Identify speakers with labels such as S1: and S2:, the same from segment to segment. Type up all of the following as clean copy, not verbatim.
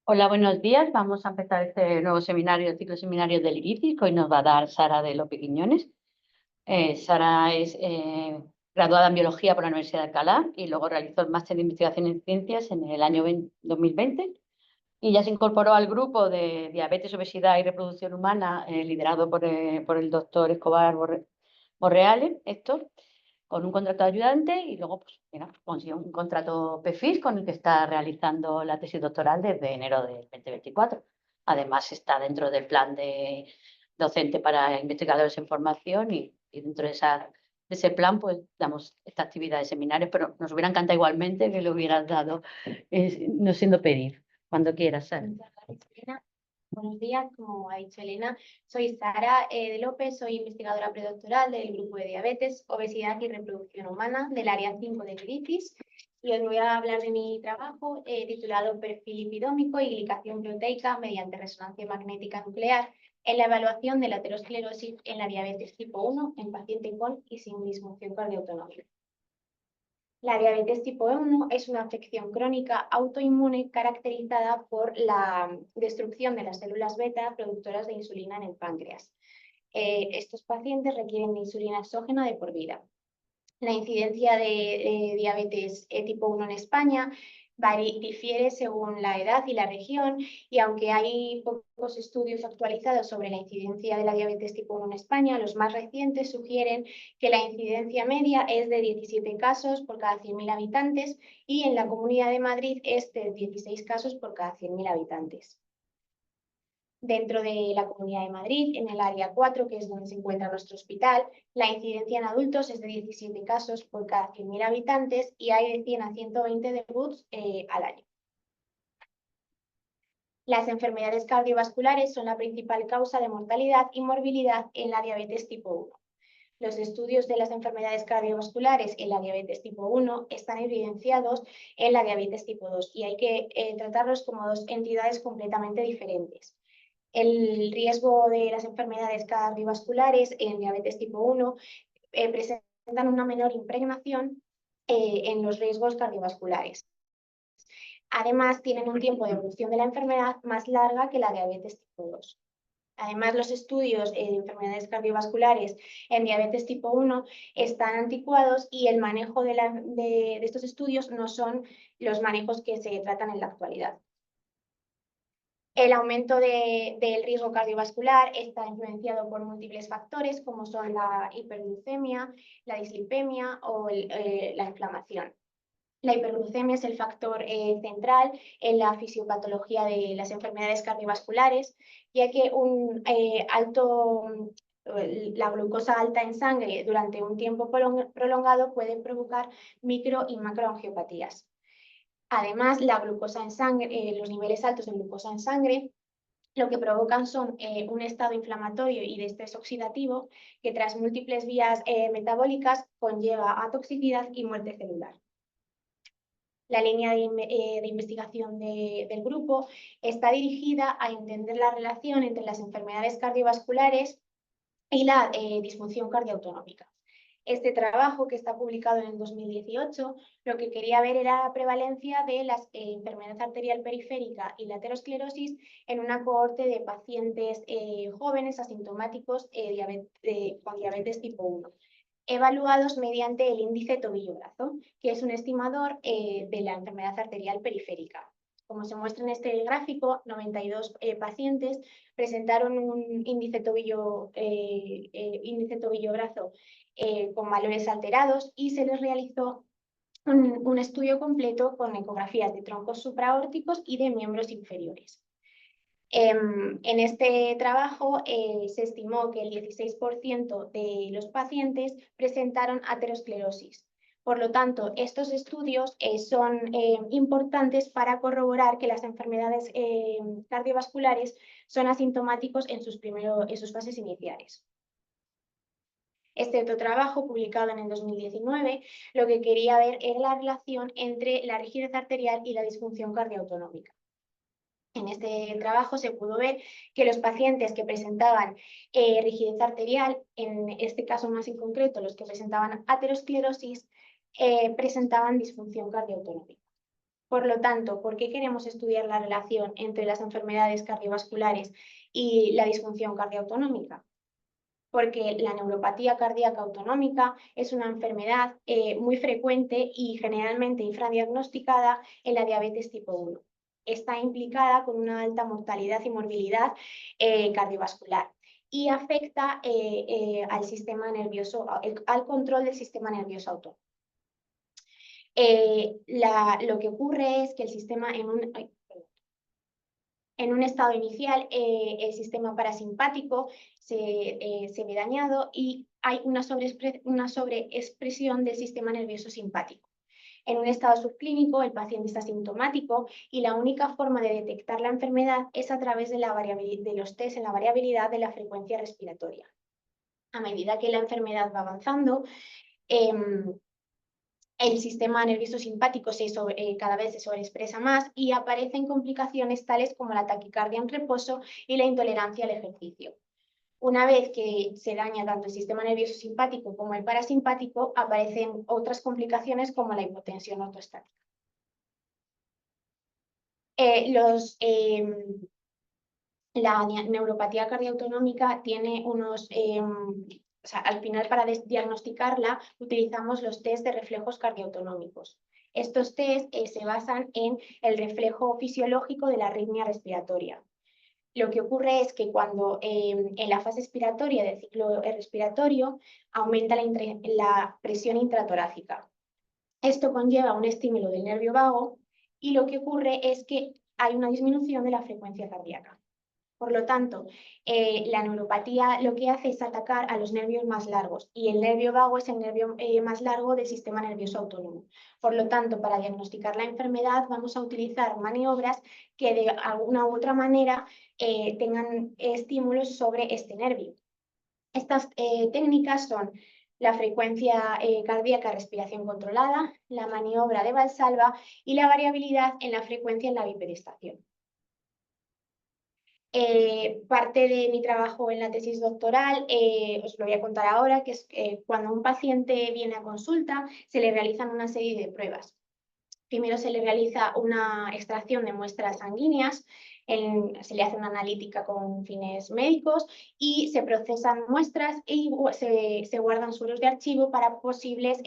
S1: Hola, buenos días. Vamos a empezar este nuevo seminario, el ciclo seminario del IRICI, que hoy nos va a dar Sara de Lope Quiñones. Sara es graduada en Biología por la Universidad de Alcalá y luego realizó el máster de investigación en ciencias en el año 2020 y ya se incorporó al grupo de diabetes, obesidad y reproducción humana liderado por el doctor Escobar Borreales, Héctor, con un contrato de ayudante y luego pues, mira, consiguió un contrato PFIS con el que está realizando la tesis doctoral desde enero del 2024. Además está dentro del plan de docente para investigadores en formación y dentro de ese plan pues damos esta actividad de seminarios, pero nos hubiera encantado igualmente que lo hubieras dado no siendo pedido, cuando quieras, Sara.
S2: Muchas gracias, Elena. Buenos días, como ha dicho Elena, soy Sara de López, soy investigadora predoctoral del grupo de diabetes, obesidad y reproducción humana del área 5 de crisis y os voy a hablar de mi trabajo titulado Perfil lipidómico y glicación proteica mediante resonancia magnética nuclear en la evaluación de la aterosclerosis en la diabetes tipo 1 en paciente con y sin disfunción cardioautonómica. La diabetes tipo 1 es una afección crónica autoinmune caracterizada por la destrucción de las células beta productoras de insulina en el páncreas. Estos pacientes requieren de insulina exógena de por vida. La incidencia de diabetes tipo 1 en España difiere según la edad y la región, y aunque hay pocos estudios actualizados sobre la incidencia de la diabetes tipo 1 en España, los más recientes sugieren que la incidencia media es de 17 casos por cada 100.000 habitantes y en la Comunidad de Madrid es de 16 casos por cada 100.000 habitantes. Dentro de la Comunidad de Madrid, en el área 4, que es donde se encuentra nuestro hospital, la incidencia en adultos es de 17 casos por cada 100.000 habitantes y hay de 100 a 120 debuts al año. Las enfermedades cardiovasculares son la principal causa de mortalidad y morbilidad en la diabetes tipo 1. Los estudios de las enfermedades cardiovasculares en la diabetes tipo 1 están evidenciados en la diabetes tipo 2 y hay que tratarlos como dos entidades completamente diferentes. El riesgo de las enfermedades cardiovasculares en diabetes tipo 1 presentan una menor impregnación en los riesgos cardiovasculares. Además, tienen un tiempo de evolución de la enfermedad más larga que la diabetes tipo 2. Además, los estudios de enfermedades cardiovasculares en diabetes tipo 1 están anticuados y el manejo de estos estudios no son los manejos que se tratan en la actualidad. El aumento del riesgo cardiovascular está influenciado por múltiples factores como son la hiperglucemia, la dislipemia o la inflamación. La hiperglucemia es el factor central en la fisiopatología de las enfermedades cardiovasculares, ya que la glucosa alta en sangre durante un tiempo prolongado puede provocar micro y macroangiopatías. Además, la glucosa en sangre, los niveles altos de glucosa en sangre lo que provocan son un estado inflamatorio y de estrés oxidativo que tras múltiples vías metabólicas conlleva a toxicidad y muerte celular. La línea de investigación del grupo está dirigida a entender la relación entre las enfermedades cardiovasculares y la disfunción cardioautonómica. Este trabajo, que está publicado en el 2018, lo que quería ver era la prevalencia de la enfermedad arterial periférica y la aterosclerosis en una cohorte de pacientes jóvenes asintomáticos con diabetes tipo 1, evaluados mediante el índice tobillo-brazo, que es un estimador de la enfermedad arterial periférica. Como se muestra en este gráfico, 92 pacientes presentaron un índice tobillo-brazo con valores alterados y se les realizó un estudio completo con ecografías de troncos supraórticos y de miembros inferiores. En este trabajo se estimó que el 16% de los pacientes presentaron aterosclerosis. Por lo tanto, estos estudios son importantes para corroborar que las enfermedades cardiovasculares son asintomáticos en sus fases iniciales. Este otro trabajo, publicado en el 2019, lo que quería ver era la relación entre la rigidez arterial y la disfunción cardioautonómica. En este trabajo se pudo ver que los pacientes que presentaban rigidez arterial, en este caso más en concreto los que presentaban aterosclerosis, presentaban disfunción cardioautonómica. Por lo tanto, ¿por qué queremos estudiar la relación entre las enfermedades cardiovasculares y la disfunción cardioautonómica? Porque la neuropatía cardíaca autonómica es una enfermedad muy frecuente y generalmente infradiagnosticada en la diabetes tipo 1. Está implicada con una alta mortalidad y morbilidad cardiovascular y afecta al sistema nervioso, al control del sistema nervioso autónomo. Lo que ocurre es que el sistema en un estado inicial, el sistema parasimpático se ve dañado y hay una sobreexpresión del sistema nervioso simpático. En un estado subclínico, el paciente está asintomático y la única forma de detectar la enfermedad es a través de los test en la variabilidad de la frecuencia respiratoria. A medida que la enfermedad va avanzando, el sistema nervioso simpático cada vez se sobreexpresa más y aparecen complicaciones tales como la taquicardia en reposo y la intolerancia al ejercicio. Una vez que se daña tanto el sistema nervioso simpático como el parasimpático, aparecen otras complicaciones como la hipotensión ortostática. La neuropatía cardioautonómica tiene al final para diagnosticarla utilizamos los test de reflejos cardioautonómicos. Estos test se basan en el reflejo fisiológico de la arritmia respiratoria. Lo que ocurre es que cuando en la fase expiratoria del ciclo respiratorio aumenta la presión intratorácica. Esto conlleva un estímulo del nervio vago y lo que ocurre es que hay una disminución de la frecuencia cardíaca. Por lo tanto, la neuropatía lo que hace es atacar a los nervios más largos y el nervio vago es el nervio más largo del sistema nervioso autónomo. Por lo tanto, para diagnosticar la enfermedad vamos a utilizar maniobras que de alguna u otra manera tengan estímulos sobre este nervio. Estas técnicas son la frecuencia cardíaca respiración controlada, la maniobra de Valsalva y la variabilidad en la frecuencia en la bipedestación. Parte de mi trabajo en la tesis doctoral, os lo voy a contar ahora, que es cuando un paciente viene a consulta, se le realizan una serie de pruebas. Primero se le realiza una extracción de muestras sanguíneas, se le hace una analítica con fines médicos y se procesan muestras y se guardan sueros de archivo para posibles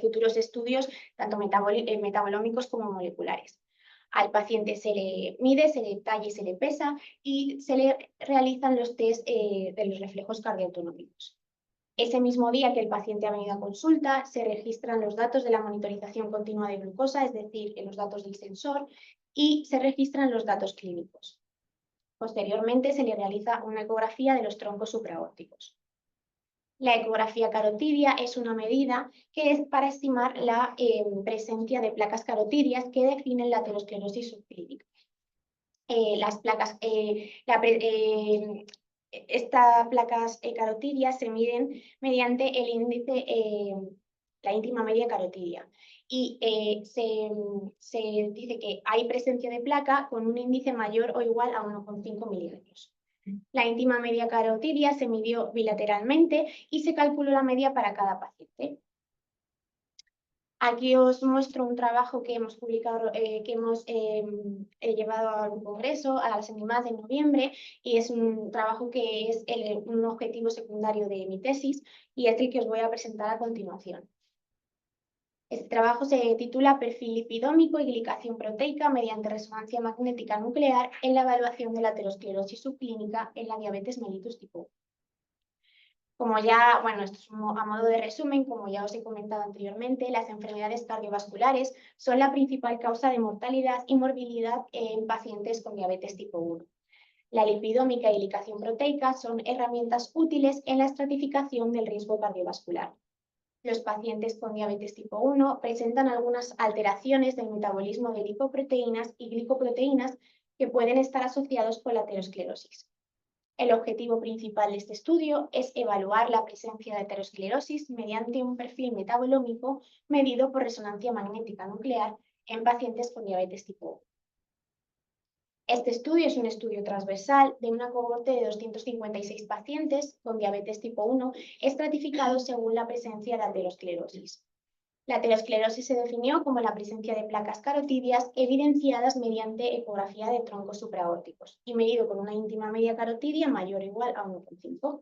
S2: futuros estudios, tanto metabolómicos como moleculares. Al paciente se le mide, se le talla y se le pesa y se le realizan los test de los reflejos cardioautonómicos. Ese mismo día que el paciente ha venido a consulta, se registran los datos de la monitorización continua de glucosa, es decir, los datos del sensor, y se registran los datos clínicos. Posteriormente se le realiza una ecografía de los troncos supraórticos. La ecografía carotidia es una medida que es para estimar la presencia de placas carotidias que definen la aterosclerosis subclínica. Estas placas carotidias se miden mediante el índice, la íntima media carotidia. Y se dice que hay presencia de placa con un índice mayor o igual a 1,5 milímetros. La íntima media carotidia se midió bilateralmente y se calculó la media para cada paciente. Aquí os muestro un trabajo que hemos publicado, que hemos llevado a un congreso a las ENIMAD de noviembre y es un trabajo que es un objetivo secundario de mi tesis y es el que os voy a presentar a continuación. Este trabajo se titula Perfil lipidómico y glicación proteica mediante resonancia magnética nuclear en la evaluación de la aterosclerosis subclínica en la diabetes mellitus tipo 1. Como ya, bueno, esto es a modo de resumen, como ya os he comentado anteriormente, las enfermedades cardiovasculares son la principal causa de mortalidad y morbilidad en pacientes con diabetes tipo 1. La lipidómica y glicación proteica son herramientas útiles en la estratificación del riesgo cardiovascular. Los pacientes con diabetes tipo 1 presentan algunas alteraciones del metabolismo de lipoproteínas y glicoproteínas que pueden estar asociados con la aterosclerosis. El objetivo principal de este estudio es evaluar la presencia de aterosclerosis mediante un perfil metabolómico medido por resonancia magnética nuclear en pacientes con diabetes tipo 1. Este estudio es un estudio transversal de una cohorte de 256 pacientes con diabetes tipo 1 estratificados según la presencia de aterosclerosis. La aterosclerosis se definió como la presencia de placas carotidias evidenciadas mediante ecografía de troncos supraórticos y medido con una íntima media carotidia mayor o igual a 1,5.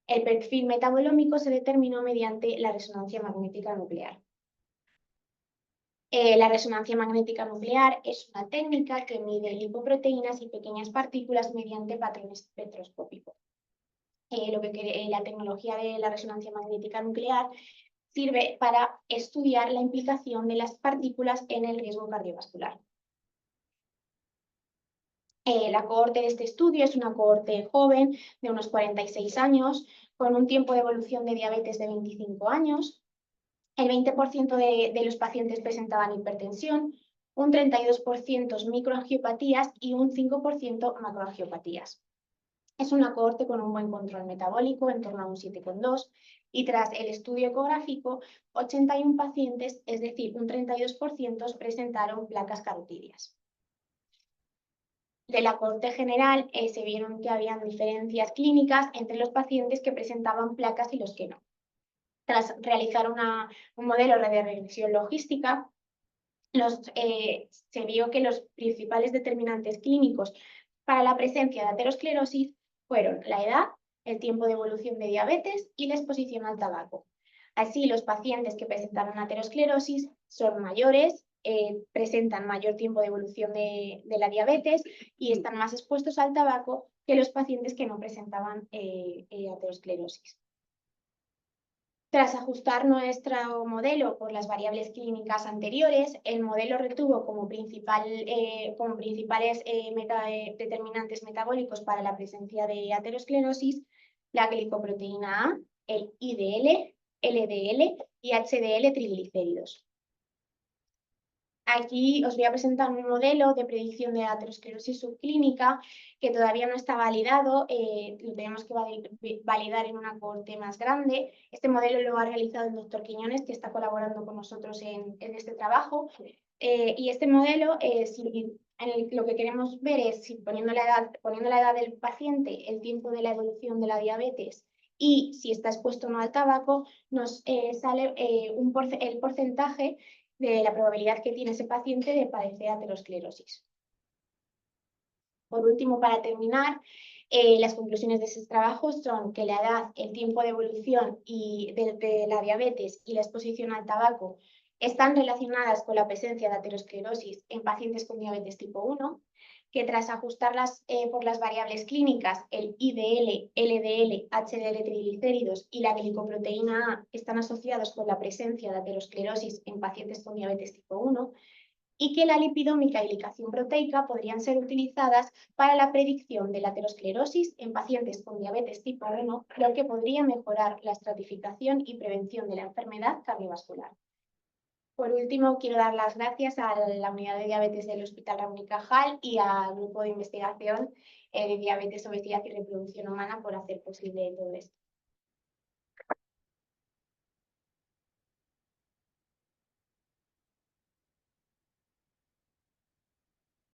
S2: El perfil metabolómico se determinó mediante la resonancia magnética nuclear. La resonancia magnética nuclear es una técnica que mide lipoproteínas y pequeñas partículas mediante patrones espectroscópicos. La tecnología de la resonancia magnética nuclear sirve para estudiar la implicación de las partículas en el riesgo cardiovascular. La cohorte de este estudio es una cohorte joven de unos 46 años, con un tiempo de evolución de diabetes de 25 años. El 20% de los pacientes presentaban hipertensión, un 32% microangiopatías y un 5% macroangiopatías. Es una cohorte con un buen control metabólico, en torno a un 7,2, y tras el estudio ecográfico, 81 pacientes, es decir, un 32%, presentaron placas carotidias. De la cohorte general se vieron que habían diferencias clínicas entre los pacientes que presentaban placas y los que no. Tras realizar un modelo de regresión logística, se vio que los principales determinantes clínicos para la presencia de aterosclerosis fueron la edad, el tiempo de evolución de diabetes y la exposición al tabaco. Así, los pacientes que presentaron aterosclerosis son mayores, presentan mayor tiempo de evolución de la diabetes y están más expuestos al tabaco que los pacientes que no presentaban aterosclerosis. Tras ajustar nuestro modelo por las variables clínicas anteriores, el modelo retuvo como principales determinantes metabólicos para la presencia de aterosclerosis la glicoproteína A, el IDL, LDL y HDL triglicéridos. Aquí os voy a presentar un modelo de predicción de aterosclerosis subclínica que todavía no está validado, lo tenemos que validar en una cohorte más grande. Este modelo lo ha realizado el doctor Quiñones, que está colaborando con nosotros en este trabajo. Y este modelo, lo que queremos ver es si poniendo la edad del paciente, el tiempo de la evolución de la diabetes y si está expuesto o no al tabaco, nos sale el porcentaje de la probabilidad que tiene ese paciente de padecer aterosclerosis. Por último, para terminar, las conclusiones de ese trabajo son que la edad, el tiempo de evolución de la diabetes y la exposición al tabaco están relacionadas con la presencia de aterosclerosis en pacientes con diabetes tipo 1, que tras ajustarlas por las variables clínicas, el IDL, LDL, HDL triglicéridos y la glicoproteína A están asociados con la presencia de aterosclerosis en pacientes con diabetes tipo 1, y que la lipidómica y ligación proteica podrían ser utilizadas para la predicción de la aterosclerosis en pacientes con diabetes tipo 1, lo que podría mejorar la estratificación y prevención de la enfermedad cardiovascular. Por último, quiero dar las gracias a la unidad de diabetes del Hospital Ramón y Cajal y al grupo de investigación de diabetes, obesidad y reproducción humana por hacer posible todo esto.